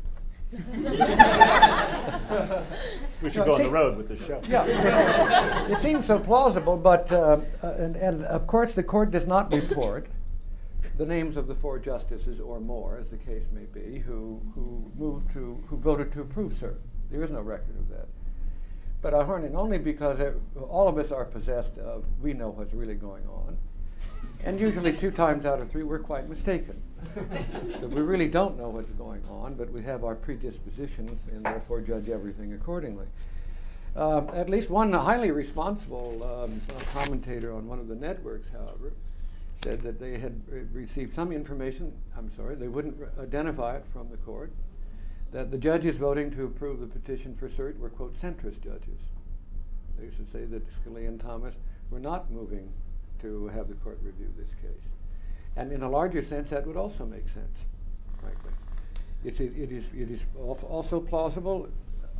we should go on the road with this show. yeah, it seems so plausible, but and of course the court does not report the names of the 4 justices or more, as the case may be, who voted to approve cert. There is no record of that. but are haunting only because all of us are possessed of, we know what's really going on. And usually 2 times out of 3, we're quite mistaken. That we really don't know what's going on, but we have our predispositions and therefore judge everything accordingly. At least one highly responsible commentator on one of the networks, however, said that they had received some information, they wouldn't identify it from the court, that the judges voting to approve the petition for cert were, quote, centrist judges. They used to say that Scalia and Thomas were not moving to have the court review this case. And in a larger sense, that would also make sense, frankly. It is also plausible,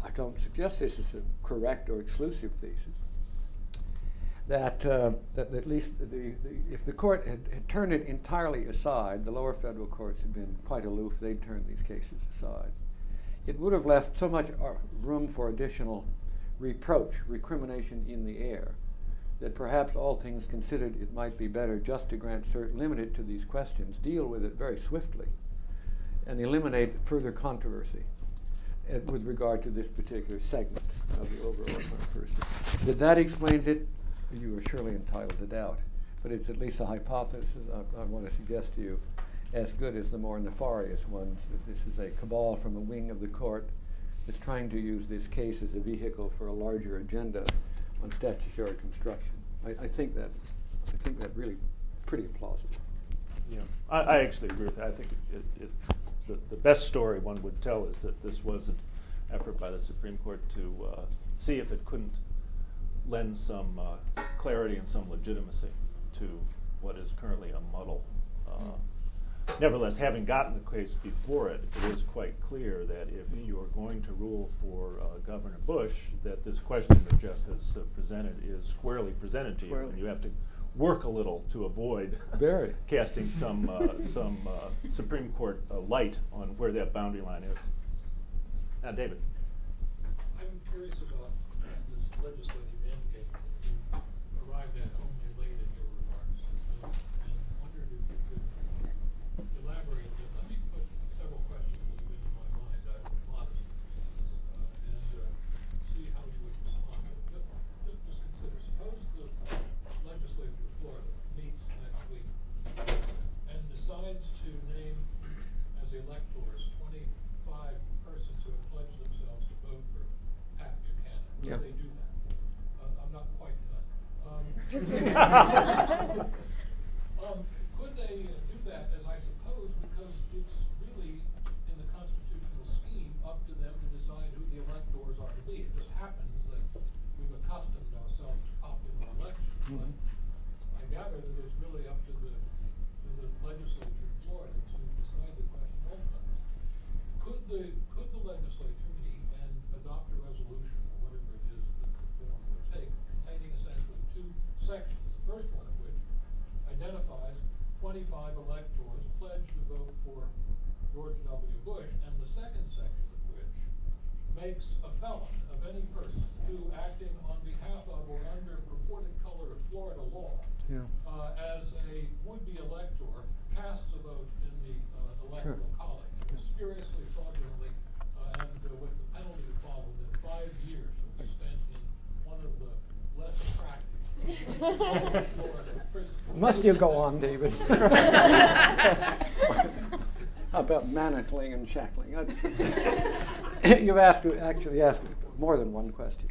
I don't suggest this is a correct or exclusive thesis, that at least if the court had turned it entirely aside, the lower federal courts had been quite aloof, they'd turned these cases aside. It would have left so much room for additional reproach, recrimination in the air, that perhaps all things considered, it might be better just to grant cert limited to these questions, deal with it very swiftly, and eliminate further controversy with regard to this particular segment of the overall controversy. That that explains it, you are surely entitled to doubt, but it's at least a hypothesis I want to suggest to you, as good as the more nefarious ones, that this is a cabal from a wing of the court that's trying to use this case as a vehicle for a larger agenda on statutory construction. I think that really pretty plausible. Yeah, I actually agree with that. I think the best story one would tell is that this was an effort by the Supreme Court to see if it couldn't lend some clarity and some legitimacy to what is currently a muddle. Nevertheless, having gotten the case before it, it is quite clear that if you're going to rule for Governor Bush, that this question that Jeff has presented is squarely presented to you, and you have to work a little to avoid casting some Supreme Court light on where that boundary line is. Now, David. I'm curious about this legislative endgame that you arrived at only late in your remarks, and wondered if you could elaborate a bit. Let me put several questions that have been in my mind. I have a lot of questions, and see how you would respond. But just consider, suppose the legislature of Florida meets next week and decides to name as electors 25 persons who have pledged themselves to vote for Pat Buchanan. Would they do that? I'm not quite done. Could they do that, as I suppose, because it's really, in the constitutional scheme, up to them to decide who the electors are to be. It just happens that we've accustomed ourselves to popular elections, but I gather that it's really up to the legislature in Florida to decide the question ultimately. Could the legislature meet and adopt a resolution, or whatever it is that the form would take, containing essentially 2 sections, the first one of which identifies 25 electors pledged to vote for George W. Bush, and the second section of which makes a felon of any person who, acting on behalf of or under purported color of Florida law, as a would-be elector, casts a vote in the electoral college, mysteriously, fraudulently, and with the penalty to follow, that 5 years should be spent in one of the less attractive Florida prisons. Must you go on, David? How about manacling and shackling? You've actually asked more than one question.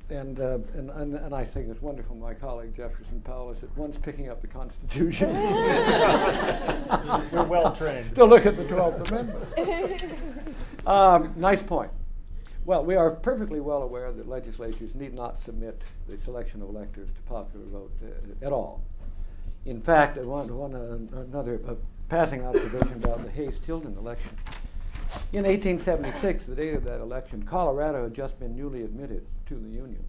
And I think it's wonderful my colleague Jefferson Powell is at once picking up the Constitution. You're well trained. To look at the 12th Amendment. Nice point. Well, we are perfectly well aware that legislatures need not submit the selection of electors to popular vote at all. In fact, another passing observation about the Hayes-Tilden election. In 1876, the date of that election, Colorado had just been newly admitted to the Union.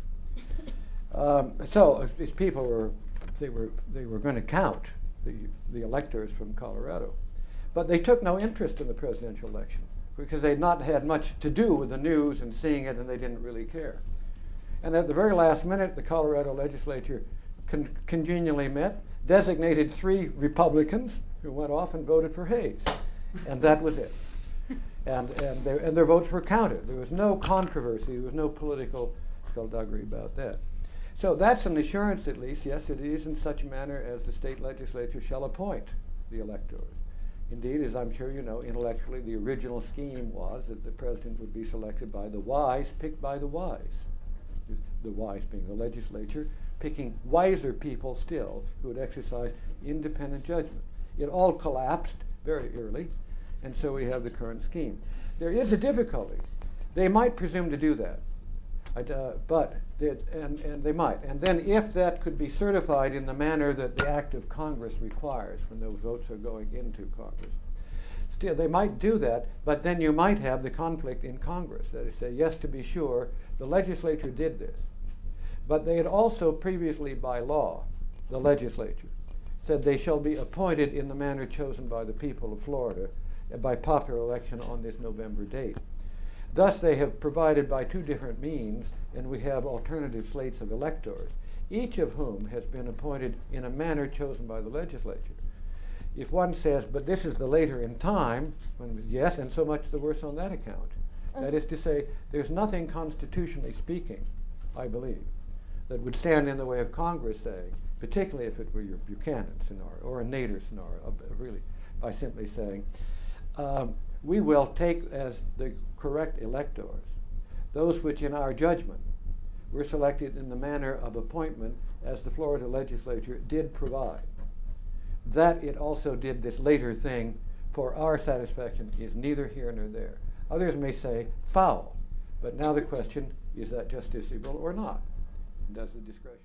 So these people were going to count the electors from Colorado, but they took no interest in the presidential election because they'd not had much to do with the news and seeing it, and they didn't really care. And at the very last minute, the Colorado legislature congenially met, designated 3 Republicans who went off and voted for Hayes, and that was it. And their votes were counted. There was no controversy. There was no political skullduggery about that. So that's an assurance, at least. Yes, it is in such a manner as the state legislature shall appoint the electors. Indeed, as I'm sure you know, intellectually, the original scheme was that the president would be selected by the wise, picked by the wise. The wise being the legislature, picking wiser people still who would exercise independent judgment. It all collapsed very early, and so we have the current scheme. There is a difficulty. They might presume to do that, and they might. And then if that could be certified in the manner that the act of Congress requires when those votes are going into Congress, still they might do that, but then you might have the conflict in Congress. That is, say, yes, to be sure, the legislature did this. But they had also previously by law, the legislature, said they shall be appointed in the manner chosen by the people of Florida by popular election on this November date. Thus they have provided by two different means, and we have alternative slates of electors, each of whom has been appointed in a manner chosen by the legislature. If one says, but this is the later in time, yes, and so much the worse on that account. That is to say, there's nothing constitutionally speaking, I believe, that would stand in the way of Congress saying, particularly if it were your Buchanan scenario or a Nader scenario, really, by simply saying, we will take as the correct electors those which in our judgment were selected in the manner of appointment as the Florida legislature did provide. That it also did this later thing for our satisfaction is neither here nor there. Others may say foul, but now the question, is that justiciable or not? Does the discretion